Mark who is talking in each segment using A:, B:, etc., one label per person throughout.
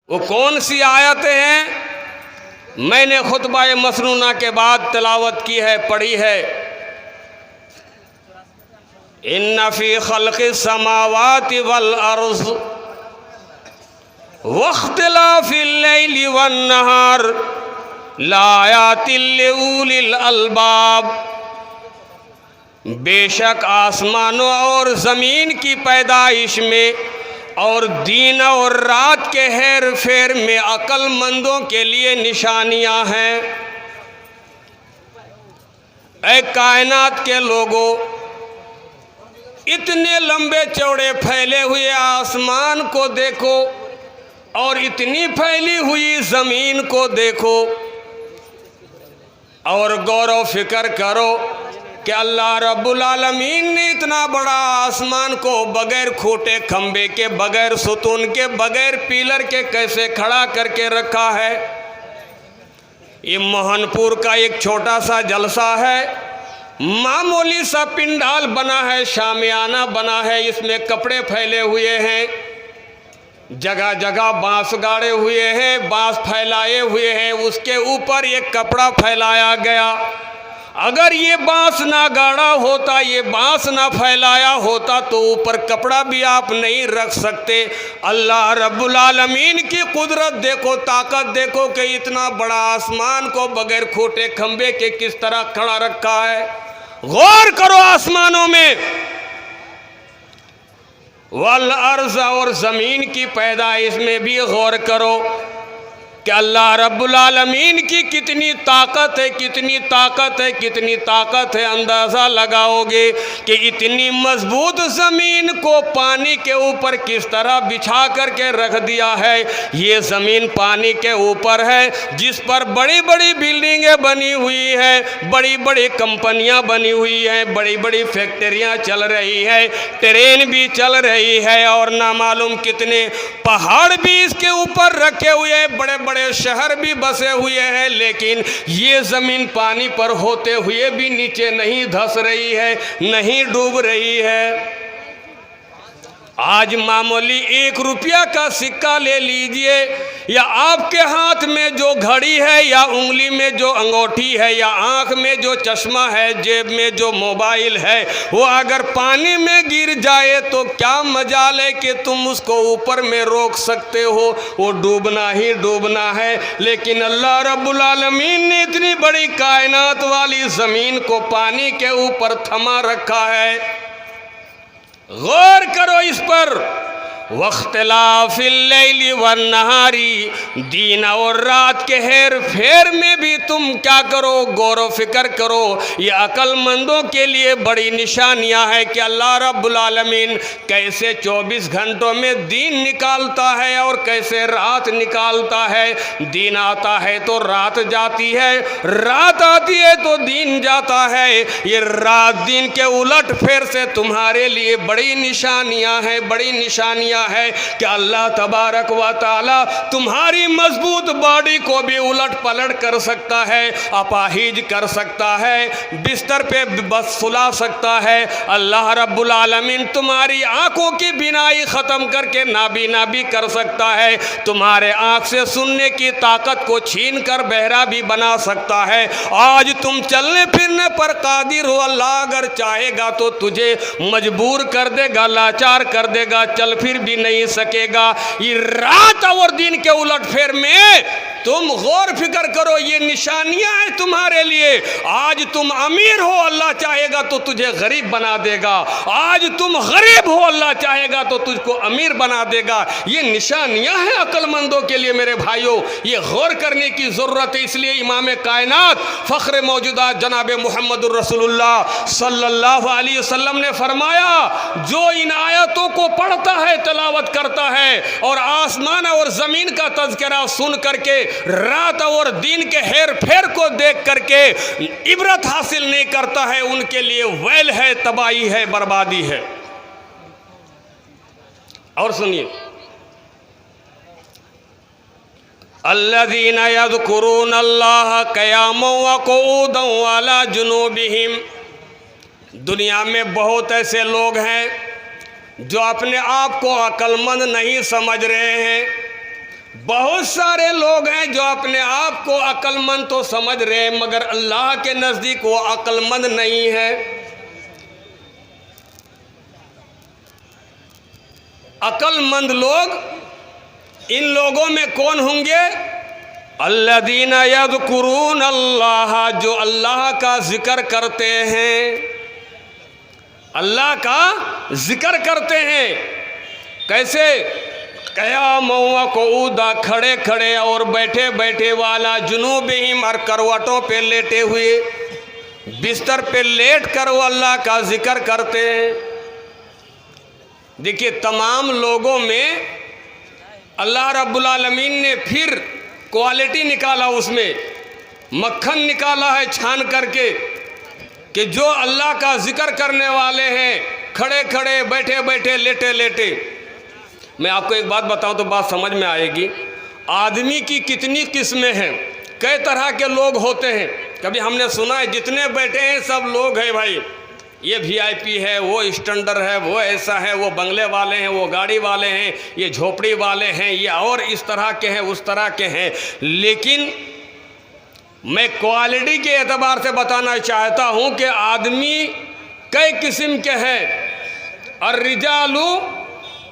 A: वो कौन सी आयतें हैं? मैंने खुतबा मसनूना के बाद तिलावत की है, पढ़ी है। इन्ना फी खल्क़ि समावाति वल अर्ज़ वख्तिलाफ़िल लैलि वन नहार लायातिल लिउलिल अलबाब। बेशक आसमानों और ज़मीन की पैदाइश में और दिन और रात के हेर फेर में अक्लमंदों के लिए निशानियां हैं। ऐ कायनात के लोगों, इतने लंबे चौड़े फैले हुए आसमान को देखो और इतनी फैली हुई ज़मीन को देखो और गौर फिक्र करो कि अल्लाह रब्बुल आलमीन ने इतना बड़ा आसमान को बगैर खूंटे खंबे के, बगैर सुतून के, बगैर पिलर के कैसे खड़ा करके रखा है। ये मोहनपुर का एक छोटा सा जलसा है, मामूली सा पिंडाल बना है, शामियाना बना है, इसमें कपड़े फैले हुए हैं, जगह जगह बांस गाड़े हुए हैं, बांस फैलाए हुए हैं, उसके ऊपर एक कपड़ा फैलाया गया। अगर ये बांस ना गाड़ा होता, ये बांस ना फैलाया होता तो ऊपर कपड़ा भी आप नहीं रख सकते। अल्लाह रब्बुल आलमीन की कुदरत देखो, ताकत देखो कि इतना बड़ा आसमान को बगैर खूंटे खंबे के किस तरह खड़ा रखा है। गौर करो आसमानों में, वल अर्ज़ और ज़मीन की पैदाइश में भी गौर करो कि अल्लाह रब्बुल आलमीन की कितनी ताकत है, कितनी ताकत है, कितनी ताकत है। अंदाज़ा लगाओगे कि इतनी मजबूत ज़मीन को पानी के ऊपर किस तरह बिछा करके रख दिया है। ये ज़मीन पानी के ऊपर है, जिस पर बड़ी बड़ी बिल्डिंगें बनी हुई हैं, बड़ी बड़ी कंपनियां बनी हुई हैं, बड़ी बड़ी फैक्ट्रियां चल रही है, ट्रेन भी चल रही है और ना मालूम कितने पहाड़ भी इसके ऊपर रखे हुए हैं, बड़े बड़े शहर भी बसे हुए हैं। लेकिन ये ज़मीन पानी पर होते हुए भी नीचे नहीं धंस रही है, नहीं डूब रही है। आज मामूली 1 रुपया का सिक्का ले लीजिए, या आपके हाथ में जो घड़ी है, या उंगली में जो अंगूठी है, या आँख में जो चश्मा है, जेब में जो मोबाइल है, वो अगर पानी में गिर जाए तो क्या मजाल है कि तुम उसको ऊपर में रोक सकते हो। वो डूबना ही डूबना है। लेकिन अल्लाह रब्बुल आलमीन ने इतनी बड़ी कायनात वाली ज़मीन को पानी के ऊपर थमा रखा है। गौर करो इस पर। वख्तिलाफिल लैली वन नहारी, दिन और रात के हेर फेर में भी तुम क्या करो, गौर व फिक्र करो। ये अक्लमंदों के लिए बड़ी निशानियां हैं कि अल्लाह रब्बुल आलमीन कैसे 24 घंटों में दिन निकालता है और कैसे रात निकालता है। दिन आता है तो रात जाती है, रात आती है तो दिन जाता है। ये रात दिन के उलट फेर से तुम्हारे लिए बड़ी निशानियां हैं, बड़ी निशानियां है कि अल्लाह तबारक व ताला तुम्हारी मजबूत बॉडी को भी उलट पलट कर सकता है, अपाहिज कर सकता है, बिस्तर पे बस सुला सकता है। अल्लाह रब्बुल आलमीन तुम्हारी आंखों की बिनाई ख़त्म करके नाबीना भी कर सकता है, तुम्हारे आंख से सुनने की ताकत को छीन कर बहरा भी बना सकता है। आज तुम चलने फिरने पर कादिर हो, अल्लाह अगर चाहेगा तो तुझे मजबूर कर देगा, लाचार कर देगा, चल फिर भी नहीं सकेगा। ये रात और दिन के उलट फेर में तुम गौर फिक्र करो, ये निशानियां हैं तुम्हारे लिए। आज तुम अमीर हो, अल्लाह चाहेगा तो तुझे गरीब बना देगा। आज तुम गरीब हो, अल्लाह चाहेगा तो तुझको अमीर बना देगा। ये निशानियां हैं अक्लमंदों के लिए मेरे भाइयों, ये गौर करने की ज़रूरत है। इसलिए इमाम कायनात फ़ख्र मौजूदा जनाब मुहम्मदुर रसूलुल्लाह सल्लल्लाहु अलैहि वसल्लम ने फरमाया, जो इन आयतों को पढ़ता है, तिलावत करता है और आसमान और ज़मीन का तज़किरा सुन करके, रात और दिन के हेर फेर को देख करके इबरत हासिल नहीं करता है, उनके लिए वैल है, तबाही है, बर्बादी है। और सुनिए, अल्लज़ीना यज़कुरूनल्लाह क़ियामन व क़ुऊदन व अला जुनूबिहिम। दुनिया में बहुत ऐसे लोग हैं जो अपने आप को अक्लमंद नहीं समझ रहे हैं, बहुत सारे लोग हैं जो अपने आप को अक्लमंद तो समझ रहे हैं, मगर अल्लाह के नज़दीक वो अक्लमंद नहीं है। अक्लमंद लोग इन लोगों में कौन होंगे? अल्लज़ीना यज़कुरून अल्लाह, जो अल्लाह का जिक्र करते हैं, अल्लाह का जिक्र करते हैं। कैसे? क़याम व क़ुऊदा, खड़े खड़े और बैठे बैठे वाला, जुनूबिहिम, और करवटों पे लेटे हुए, बिस्तर पे लेट कर वो अल्लाह का जिक्र करते हैं। देखिए, तमाम लोगों में अल्लाह रब्बुल आलमीन ने फिर क्वालिटी निकाला, उसमें मक्खन निकाला है छान करके, कि जो अल्लाह का जिक्र करने वाले हैं, खड़े खड़े, बैठे बैठे, लेटे लेटे। मैं आपको एक बात बताऊं तो बात समझ में आएगी। आदमी की कितनी किस्में हैं, कई तरह के लोग होते हैं। कभी हमने सुना है जितने बैठे हैं सब लोग हैं भाई, ये VIP है, वो स्टैंडर्ड है, वो ऐसा है, वो बंगले वाले हैं, वो गाड़ी वाले हैं, ये झोपड़ी वाले हैं, ये और इस तरह के हैं, उस तरह के हैं। लेकिन मैं क्वालिटी के एतबार से बताना चाहता हूँ कि आदमी कई किस्म के हैं। और रिजालू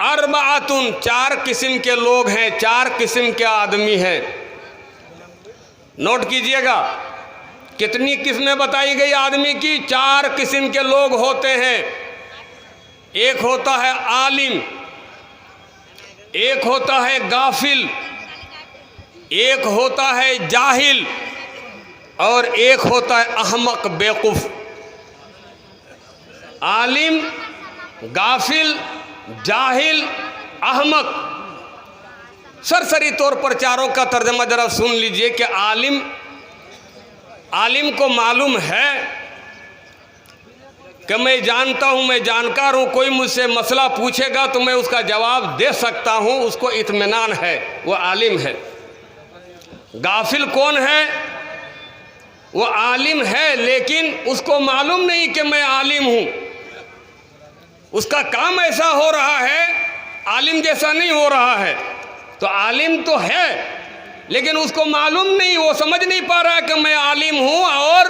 A: अरबातुन, 4 किस्म के लोग हैं, 4 किस्म के आदमी हैं। नोट कीजिएगा, कितनी किस्में बताई गई आदमी की? 4 किस्म के लोग होते हैं। एक होता है आलिम, एक होता है गाफिल, एक होता है जाहिल, और एक होता है अहमक, बेवकूफ़। आलिम, गाफिल, जाहिल, अहमक। सरसरी तौर पर चारों का तर्जमा जरा सुन लीजिए कि आलिम को मालूम है कि मैं जानता हूँ, मैं जानकार हूँ, कोई मुझसे मसला पूछेगा तो मैं उसका जवाब दे सकता हूँ, उसको इत्मीनान है, वो आलिम है। गाफिल कौन है? वो आलिम है लेकिन उसको मालूम नहीं कि मैं आलिम हूँ। उसका काम ऐसा हो रहा है, आलिम जैसा नहीं हो रहा है। तो आलिम तो है लेकिन उसको मालूम नहीं, वो समझ नहीं पा रहा है कि मैं आलिम हूँ, और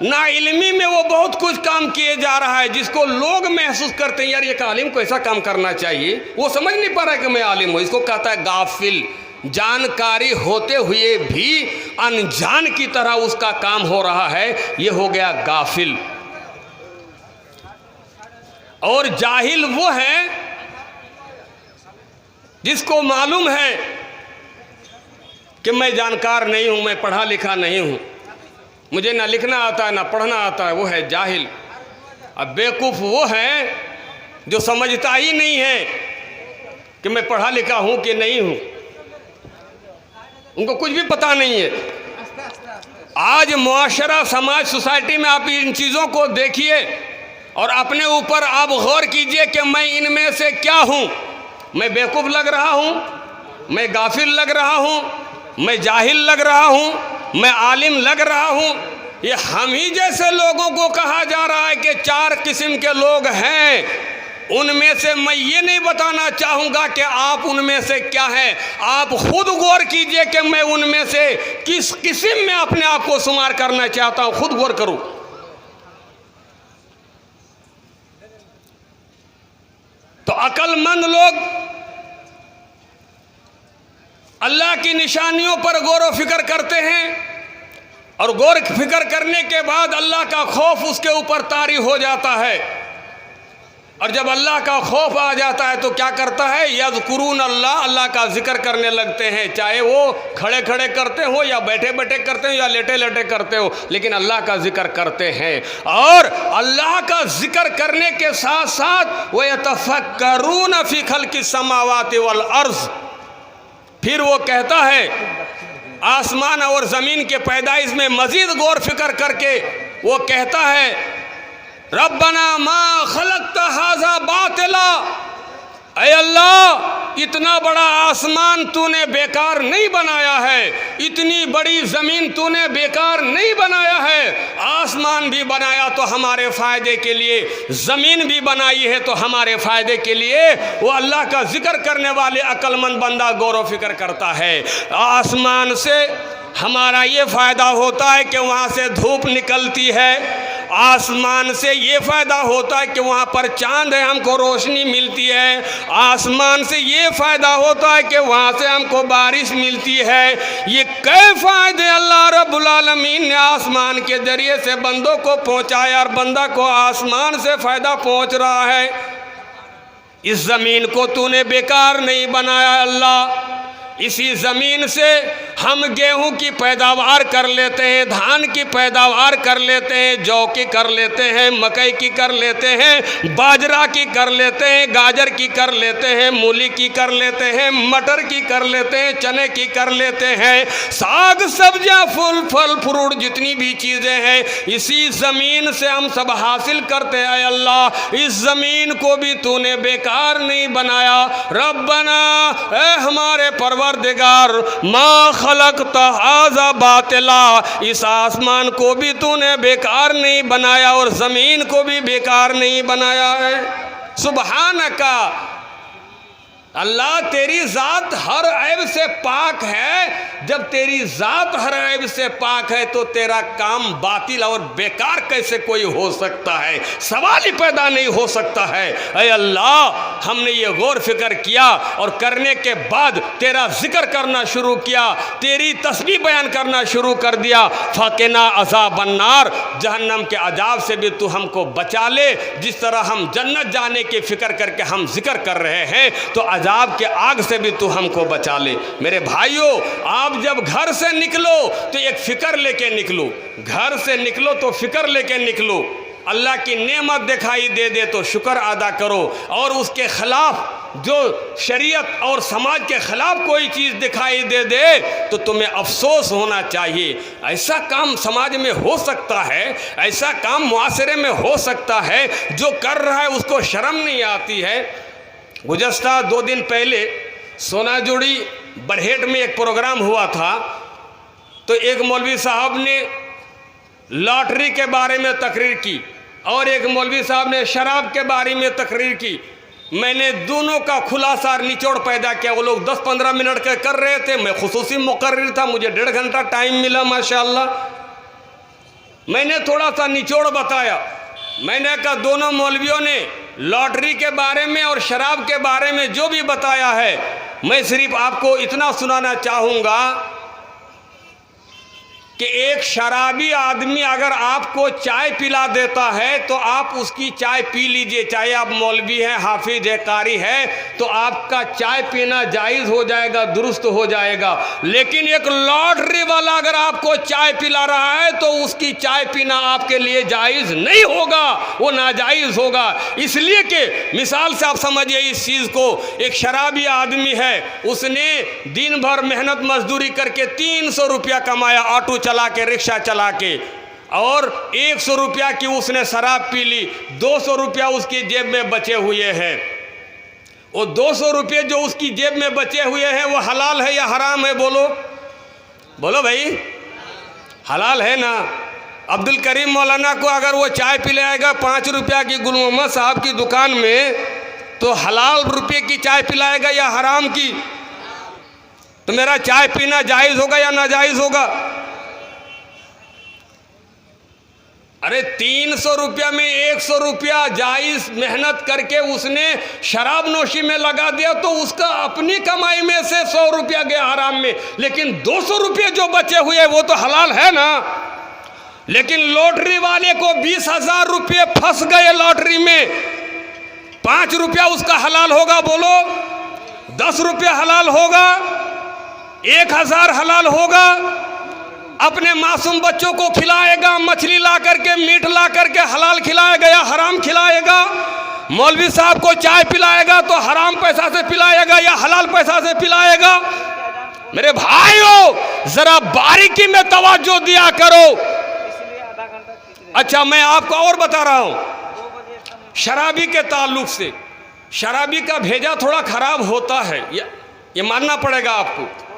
A: ना इल्मी में वो बहुत कुछ काम किए जा रहा है जिसको लोग महसूस करते हैं यार ये आलिम को ऐसा काम करना चाहिए। वो समझ नहीं पा रहा है कि मैं आलिम हूँ। इसको कहता है गाफिल। जानकारी होते हुए भी अनजान की तरह उसका काम हो रहा है, ये हो गया गाफिल। और जाहिल वो है जिसको मालूम है कि मैं जानकार नहीं हूँ, मैं पढ़ा लिखा नहीं हूँ, मुझे ना लिखना आता है ना पढ़ना आता है, वो है जाहिल। अब बेवकूफ़ वो है जो समझता ही नहीं है कि मैं पढ़ा लिखा हूँ कि नहीं हूँ, उनको कुछ भी पता नहीं है। आज मुआशरा, समाज, सोसाइटी में आप इन चीज़ों को देखिए और अपने ऊपर आप गौर कीजिए कि मैं इनमें से क्या हूँ। मैं बेवकूफ़ लग रहा हूँ, मैं गाफिल लग रहा हूँ, मैं जाहिल लग रहा हूँ, मैं आलिम लग रहा हूँ। ये हम ही जैसे लोगों को कहा जा रहा है कि 4 किस्म के लोग हैं। उनमें से मैं ये नहीं बताना चाहूँगा कि आप उनमें से क्या हैं। आप खुद गौर कीजिए कि मैं उनमें से किस किस्म में अपने आप को शुमार करना चाहता हूँ, खुद गौर करूँ। तो अक्लमंद लोग अल्लाह की निशानियों पर गौर व फिक्र करते हैं, और गौर फिक्र करने के बाद अल्लाह का खौफ उसके ऊपर तारी हो जाता है। और जब अल्लाह का खौफ आ जाता है तो क्या करता है? यज़कुरून अल्लाह, अल्लाह का जिक्र करने लगते हैं। चाहे वो खड़े खड़े करते हो या बैठे बैठे करते हो या लेटे लेटे करते हो, लेकिन अल्लाह का जिक्र करते हैं। और अल्लाह का जिक्र करने के साथ साथ वो यतफक्करून फी खल्क़िस समावाति वल अर्ज़, फिर वो कहता है आसमान और ज़मीन के पैदाइश में मज़ीद गौर फिक्र करके वो कहता है रब्बना मा खलक़्ता हाज़ा बातिला, ऐ अल्लाह इतना बड़ा आसमान तूने बेकार नहीं बनाया है, इतनी बड़ी ज़मीन तूने बेकार नहीं बनाया है। आसमान भी बनाया तो हमारे फ़ायदे के लिए, ज़मीन भी बनाई है तो हमारे फ़ायदे के लिए। वो अल्लाह का जिक्र करने वाले अक्लमंद बंदा गौर व फिक्र करता है। आसमान से हमारा ये फ़ायदा होता है कि वहाँ से धूप निकलती है, आसमान से ये फ़ायदा होता है कि वहाँ पर चाँद है, हमको रोशनी मिलती है, आसमान से ये फ़ायदा होता है कि वहाँ से हमको बारिश मिलती है। ये कई फ़ायदे अल्लाह रब्बुल आलमीन ने आसमान के ज़रिए से बंदों को पहुँचाया और बंदा को आसमान से फ़ायदा पहुँच रहा है। इस ज़मीन को तूने बेकार नहीं बनाया अल्लाह। इसी ज़मीन से हम गेहूं की पैदावार कर लेते हैं, धान की पैदावार कर लेते हैं, जौ की कर लेते हैं, मकई की कर लेते हैं, बाजरा की कर लेते हैं, गाजर की कर लेते हैं, मूली की कर लेते हैं, मटर की कर लेते हैं, चने की कर लेते हैं, साग सब्जियां, फूल फल फ्रूट जितनी भी चीज़ें हैं इसी ज़मीन से हम सब हासिल करते हैं। अल्लाह इस ज़मीन को भी तूने बेकार नहीं बनाया। रब्बना, ए हमारे परवरदिगार, मा खलक़त हाज़ा बातिला, इस आसमान को भी तूने बेकार नहीं बनाया और ज़मीन को भी बेकार नहीं बनाया है। सुबहानका, अल्लाह तेरी ज़ात हर ऐब से पाक है। जब तेरी ज़ात हर ऐब से पाक है तो तेरा काम बातिल और बेकार कैसे कोई हो सकता है? सवाल ही पैदा नहीं हो सकता है। ऐ अल्लाह, हमने ये गौर फिक्र किया और करने के बाद तेरा जिक्र करना शुरू किया, तेरी तस्बीह बयान करना शुरू कर दिया। फ़क़िना अज़ाबन्नार, जहन्नम के अजाब से भी तू हमको बचा ले। जिस तरह हम जन्नत जाने की फ़िक्र करके हम जिक्र कर रहे हैं तो अजाब के आग से भी तू हमको बचा ले। मेरे भाइयों, आप जब घर से निकलो तो एक फ़िक्र लेके निकलो, घर से निकलो तो फ़िक्र लेके निकलो। अल्लाह की नेमत दिखाई दे दे तो शुक्र अदा करो, और उसके ख़िलाफ़ जो शरीयत और समाज के ख़िलाफ़ कोई चीज़ दिखाई दे दे तो तुम्हें अफसोस होना चाहिए। ऐसा काम समाज में हो सकता है, ऐसा काम मुआशरे में हो सकता है, जो कर रहा है उसको शर्म नहीं आती है। गुज़श्ता 2 दिन पहले सोनाजुड़ी बरहेट में एक प्रोग्राम हुआ था, तो एक मौलवी साहब ने लॉटरी के बारे में तकरीर की और एक मौलवी साहब ने शराब के बारे में तकरीर की। मैंने दोनों का खुलासा निचोड़ पैदा किया। वो लोग 10-15 मिनट के कर रहे थे, मैं खुसूसी मुकर्रिर था, मुझे 1.5 घंटा टाइम मिला माशाअल्लाह। मैंने थोड़ा सा निचोड़ बताया। मैंने कहा दोनों मौलवियों ने लॉटरी के बारे में और शराब के बारे में जो भी बताया है, मैं सिर्फ आपको इतना सुनाना चाहूँगा कि एक शराबी आदमी अगर आपको चाय पिला देता है तो आप उसकी चाय पी लीजिए, चाहे आप मौलवी हैं, हाफिज है, कारी है, तो आपका चाय पीना जायज़ हो जाएगा, दुरुस्त हो जाएगा। लेकिन एक लॉटरी वाला अगर आपको चाय पिला रहा है तो उसकी चाय पीना आपके लिए जायज़ नहीं होगा, वो नाजायज़ होगा। इसलिए कि मिसाल से आप समझिए इस चीज़ को, एक शराबी आदमी है, उसने दिन भर मेहनत मजदूरी करके 300 रुपया कमाया, ऑटो चला के, रिक्शा चला के, और 100 रुपया की उसने शराब पी ली, 200 रुपया उसकी जेब में बचे हुए हैं। वो 200 रुपये जो उसकी जेब में बचे हुए हैं वो हलाल है या हराम है? बोलो बोलो भाई, हलाल है ना। अब्दुल करीम मौलाना को अगर वो चाय पिलाएगा 5 रुपया की गुल मोहम्मद साहब की दुकान में, तो हलाल रुपये की चाय पिलाएगा या हराम की? तो मेरा चाय पीना जायज़ होगा या नाजायज़ होगा? अरे 300 रुपया में 100 रुपया जायज़ मेहनत करके उसने शराब नोशी में लगा दिया तो उसका अपनी कमाई में से 100 रुपया गया हराम में, लेकिन 200 रुपये जो बचे हुए वो तो हलाल है ना। लेकिन लॉटरी वाले को 20,000 रुपये फंस गए लॉटरी में, 5 रुपया उसका हलाल होगा? बोलो। 10 रुपया हलाल होगा? 1,000 हलाल होगा? अपने मासूम बच्चों को खिलाएगा, मछली ला करके, मीट ला करके हलाल खिलाएगा या हराम खिलाएगा? मौलवी साहब को चाय पिलाएगा तो हराम पैसा से पिलाएगा या हलाल पैसा से पिलाएगा? मेरे भाइयों, जरा बारीकी में तवज्जो दिया करो। अच्छा, मैं आपको और बता रहा हूं शराबी के ताल्लुक से। शराबी का भेजा थोड़ा खराब होता है, ये मानना पड़ेगा आपको।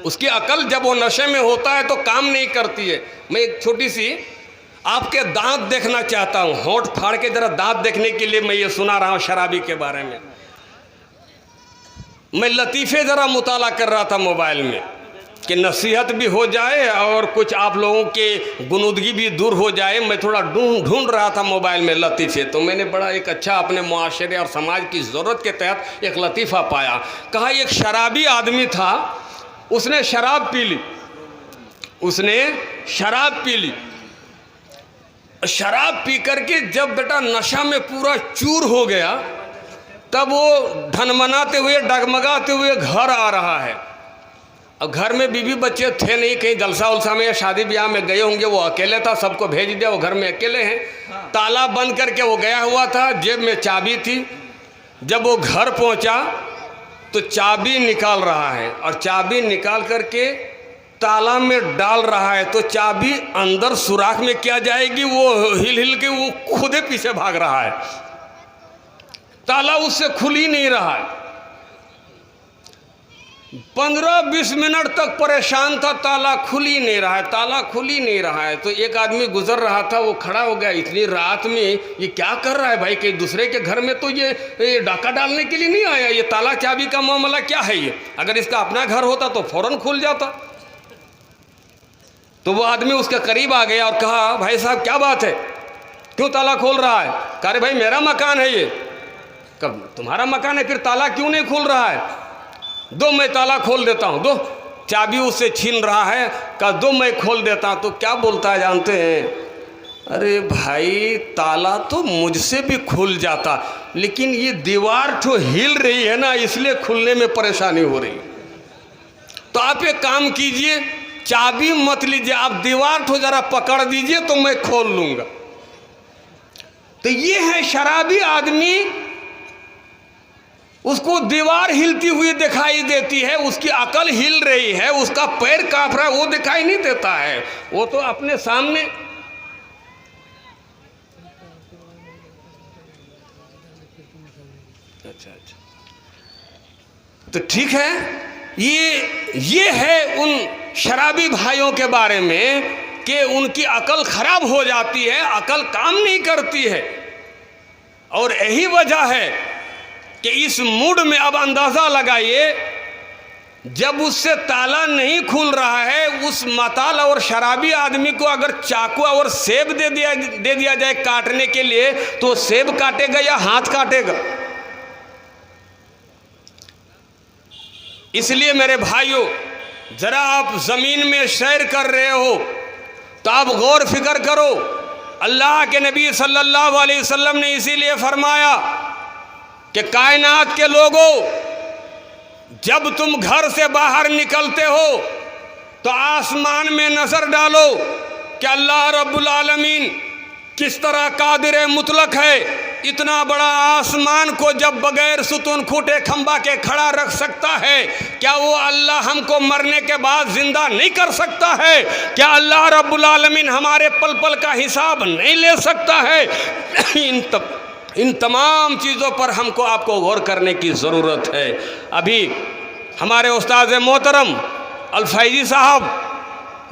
A: उसकी अकल जब वो नशे में होता है तो काम नहीं करती है। मैं एक छोटी सी आपके दांत देखना चाहता हूँ, होंठ फाड़ के जरा दांत देखने के लिए मैं ये सुना रहा हूँ शराबी के बारे में। मैं लतीफ़े ज़रा मुताला कर रहा था मोबाइल में कि नसीहत भी हो जाए और कुछ आप लोगों के गुनूदगी भी दूर हो जाए। मैं थोड़ा ढूंढ रहा था मोबाइल में लतीफ़े, तो मैंने बड़ा एक अच्छा अपने मुआशरे और समाज की ज़रूरत के तहत एक लतीफ़ा पाया। कहा एक शराबी आदमी था, उसने शराब पी ली, उसने शराब पी ली। शराब पी करके जब बेटा नशा में पूरा चूर हो गया, तब वो ढनमनाते हुए डगमगाते हुए घर आ रहा है। अब घर में बीवी बच्चे थे नहीं, कहीं जलसा उलसा में या शादी ब्याह में गए होंगे, वो अकेले था, सबको भेज दिया, वो घर में अकेले हैं। ताला बंद करके वो गया हुआ था, जेब में चाबी थी। जब वो घर पहुंचा तो चाबी निकाल रहा है और चाबी निकाल करके ताला में डाल रहा है, तो चाबी अंदर सुराख में क्या जाएगी, वो हिल हिल के वो खुदे पीछे भाग रहा है। ताला उससे खुल ही नहीं रहा है। 15-20 मिनट तक परेशान था, ताला खुल ही नहीं रहा है, ताला खुल ही नहीं रहा है। तो एक आदमी गुजर रहा था, वो खड़ा हो गया, इतनी रात में ये क्या कर रहा है भाई, कहीं दूसरे के घर में तो ये डाका डालने के लिए नहीं आया, ये ताला चाबी का मामला क्या है ये, अगर इसका अपना घर होता तो फौरन खुल जाता। तो वो आदमी उसके करीब आ गया और कहा, भाई साहब क्या बात है, क्यों ताला खोल रहा है? कह रहे भाई मेरा मकान है ये। कब तुम्हारा मकान है, फिर ताला क्यों नहीं खुल रहा है? दो मैं ताला खोल देता हूँ, दो। चाबी उससे छीन रहा है, कहा दो मैं खोल देता हूँ। तो क्या बोलता है जानते हैं? अरे भाई ताला तो मुझसे भी खुल जाता, लेकिन ये दीवार तो हिल रही है ना, इसलिए खुलने में परेशानी हो रही। तो आप एक काम कीजिए, चाबी मत लीजिए, आप दीवार तो जरा पकड़ दीजिए तो मैं खोल लूँगा। तो ये है शराबी आदमी, उसको दीवार हिलती हुई दिखाई देती है, उसकी अकल हिल रही है, उसका पैर कांप रहा है, वो दिखाई नहीं देता है, वो तो अपने सामने। अच्छा, तो ठीक है, ये है उन शराबी भाइयों के बारे में कि उनकी अकल खराब हो जाती है, अकल काम नहीं करती है। और यही वजह है कि इस मूड में अब अंदाज़ा लगाइए, जब उससे ताला नहीं खुल रहा है, उस मताल और शराबी आदमी को अगर चाकू और सेब दे दिया जाए काटने के लिए, तो सेब काटेगा या हाथ काटेगा? इसलिए मेरे भाइयों, ज़रा आप ज़मीन में सैर कर रहे हो तो आप गौर फिक्र करो। अल्लाह के नबी सल्लल्लाहु अलैहि वसल्लम ने इसीलिए फरमाया कि कायनात के लोगों, जब तुम घर से बाहर निकलते हो तो आसमान में नज़र डालो कि अल्लाह रब्बुल आलमीन किस तरह कादिर मुतलक है। इतना बड़ा आसमान को जब बगैर सुतून खूटे खंबा के खड़ा रख सकता है, क्या वो अल्लाह हमको मरने के बाद जिंदा नहीं कर सकता है? क्या अल्लाह रब्बुल आलमीन हमारे पल पल का हिसाब नहीं ले सकता है? इन तमाम चीज़ों पर हमको आपको गौर करने की ज़रूरत है। अभी हमारे उस्ताद मोहतरम अल-फैज़ी साहब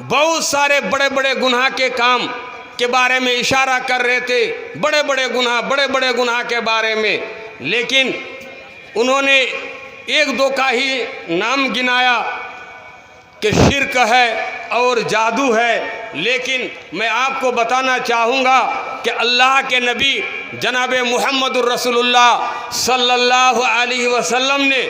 A: बहुत सारे बड़े बड़े गुनाह के काम के बारे में इशारा कर रहे थे, बड़े बड़े गुनाह के बारे में, लेकिन उन्होंने एक दो का ही नाम गिनाया कि शिर्क है और जादू है। लेकिन मैं आपको बताना चाहूँगा कि अल्लाह के नबी जनाब मुहम्मदुर रसूलुल्लाह सल्लल्लाहु अलैहि वसल्लम ने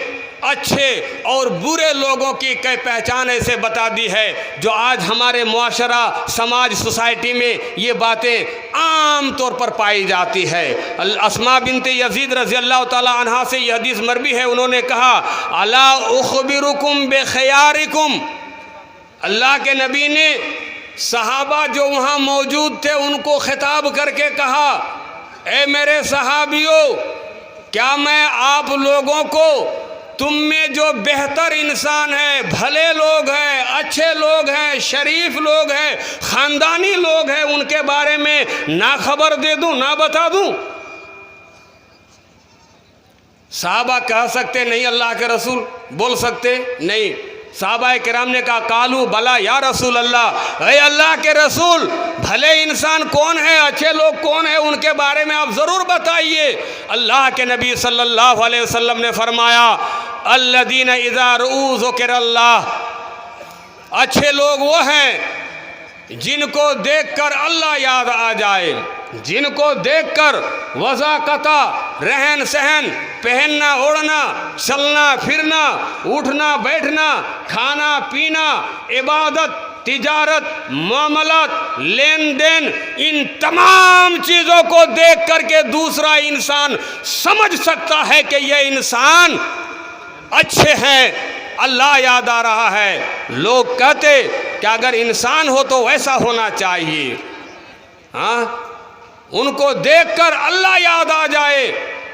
A: अच्छे और बुरे लोगों की कई पहचान ऐसे बता दी है, जो आज हमारे मुआशरा, समाज, सोसाइटी में ये बातें आम तौर पर पाई जाती है। अस्मा बिनते यजीद रज़ी अल्लाह ताला अन्हा से यह हदीस मरवी है, उन्होंने कहा, अला उखबिरुकुम बेखयारिकुम। अल्लाह के नबी ने सहाबा जो वहाँ मौजूद थे उनको खिताब करके कहा, ए मेरे सहाबियों, क्या मैं आप लोगों को तुम में जो बेहतर इंसान है, भले लोग हैं, अच्छे लोग हैं, शरीफ लोग हैं, ख़ानदानी लोग हैं, उनके बारे में ना खबर दे दूं, ना बता दूं? साहबा कह सकते नहीं अल्लाह के रसूल, बोल सकते नहीं। साहबा किराम ने कहा कालू बला या रसूल अल्लाह, अरे अल्लाह के रसूल भले इंसान कौन है, अच्छे लोग कौन है, उनके बारे में आप ज़रूर बताइए। अल्लाह के नबी सल्लल्लाहु अलैहि वसल्लम ने फरमाया अल्लदीन इज़ा रुऊ ज़ुकिरल्लाह, अच्छे लोग वो हैं जिनको देखकर अल्लाह याद आ जाए, जिनको देखकर वज़ाकता, रहन सहन, पहनना ओढ़ना, चलना फिरना, उठना बैठना, खाना पीना, इबादत, तिजारत, मामलात, लेन देन, इन तमाम चीज़ों को देख करके दूसरा इंसान समझ सकता है कि यह इंसान अच्छे हैं, अल्लाह याद आ रहा है। लोग कहते कि अगर इंसान हो तो वैसा होना चाहिए। हाँ, उनको देखकर अल्लाह याद आ जाए।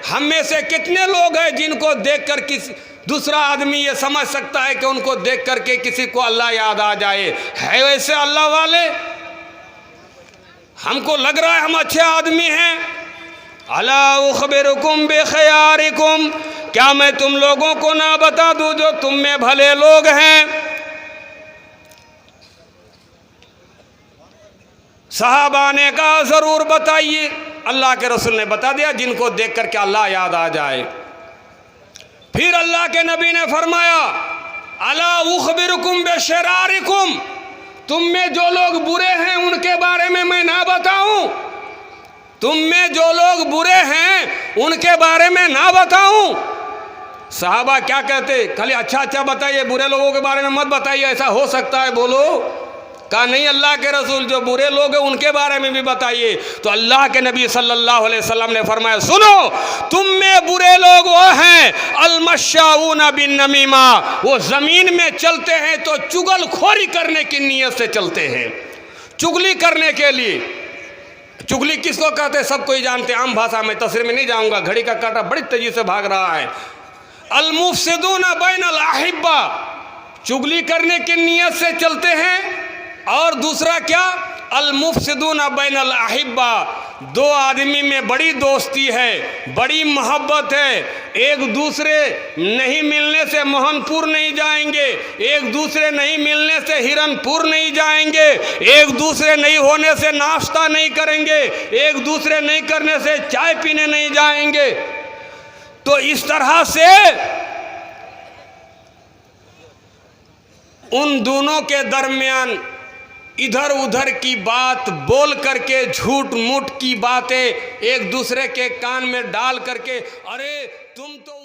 A: हम में से कितने लोग हैं जिनको देखकर किसी दूसरा आदमी ये समझ सकता है कि उनको देख करके किसी को अल्लाह याद आ जाए? है वैसे अल्लाह वाले? हमको लग रहा है हम अच्छे आदमी हैं। अला उखबिरुकुम बिखयारिकुम, क्या मैं तुम लोगों को ना बता दूं जो तुम में भले लोग हैं? सहाबा ने कहा ज़रूर बताइए। अल्लाह के रसूल ने बता दिया जिनको देख कर के अल्लाह याद आ जाए। फिर अल्लाह के नबी ने फरमाया अला उखबिरुकुम बिशरारिकुम, तुम में जो लोग बुरे हैं उनके बारे में मैं ना बताऊं? तुम में जो लोग बुरे हैं उनके बारे में ना बताऊं? सहाबा क्या कहते? खाली अच्छा अच्छा बताइए, बुरे लोगों के बारे में मत बताइए, ऐसा हो सकता है बोलो? कहा नहीं अल्लाह के रसूल जो बुरे लोग हैं उनके बारे में भी बताइए। तो अल्लाह के नबी सल्लल्लाहु अलैहि वसल्लम ने फरमाया सुनो, तुम में बुरे लोग वो हैं अलमशाऊना बिन नमीमा, वो ज़मीन में चलते हैं तो चुगलखोरी करने की नीयत से चलते हैं, चुगली करने के लिए। चुगली किसको कहते हैं सब कोई जानते हैं, आम भाषा में, तफसीर में नहीं जाऊँगा, घड़ी का कांटा बड़ी तेज़ी से भाग रहा है। अलमुफसिदूना बैनल अहिब्बा, चुगली करने की नीयत से चलते हैं। और दूसरा क्या? अलमुफसिदूना बैनल अहिब्बा, दो आदमी में बड़ी दोस्ती है, बड़ी मोहब्बत है, एक दूसरे नहीं मिलने से मोहनपुर नहीं जाएंगे, एक दूसरे नहीं मिलने से हिरनपुर नहीं जाएंगे, एक दूसरे नहीं होने से नाश्ता नहीं करेंगे, एक दूसरे नहीं करने से चाय पीने नहीं जाएंगे। तो इस तरह से उन दोनों के दरमियान इधर उधर की बात बोल करके, झूठ मूठ की बातें एक दूसरे के कान में डाल करके, अरे तुम तो